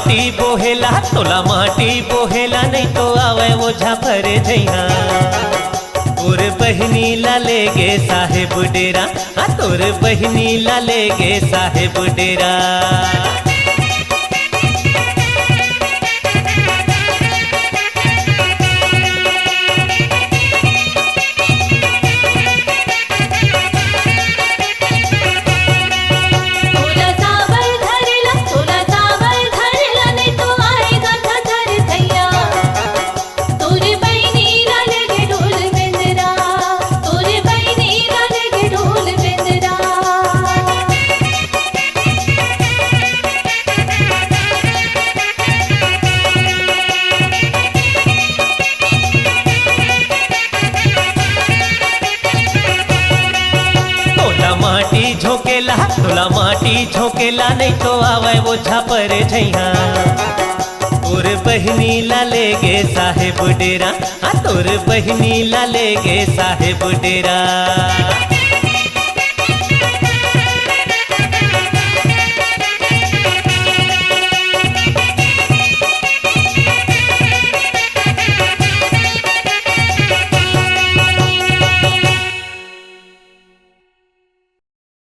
माटी बोहेला तोला माटी बोहेला नहीं तो आवे ओझा भरे जइहा तोर बहनी ला ले गे साहेब डेरा तोर बहनी ला ले गे साहेब डेरा। तोला माटी झोंकेला नहीं तो आवे ओझा पर जइहा तोर बहनी ला ले गे साहेब डेरा तोर बहनी ला ले गे साहेब डेरा।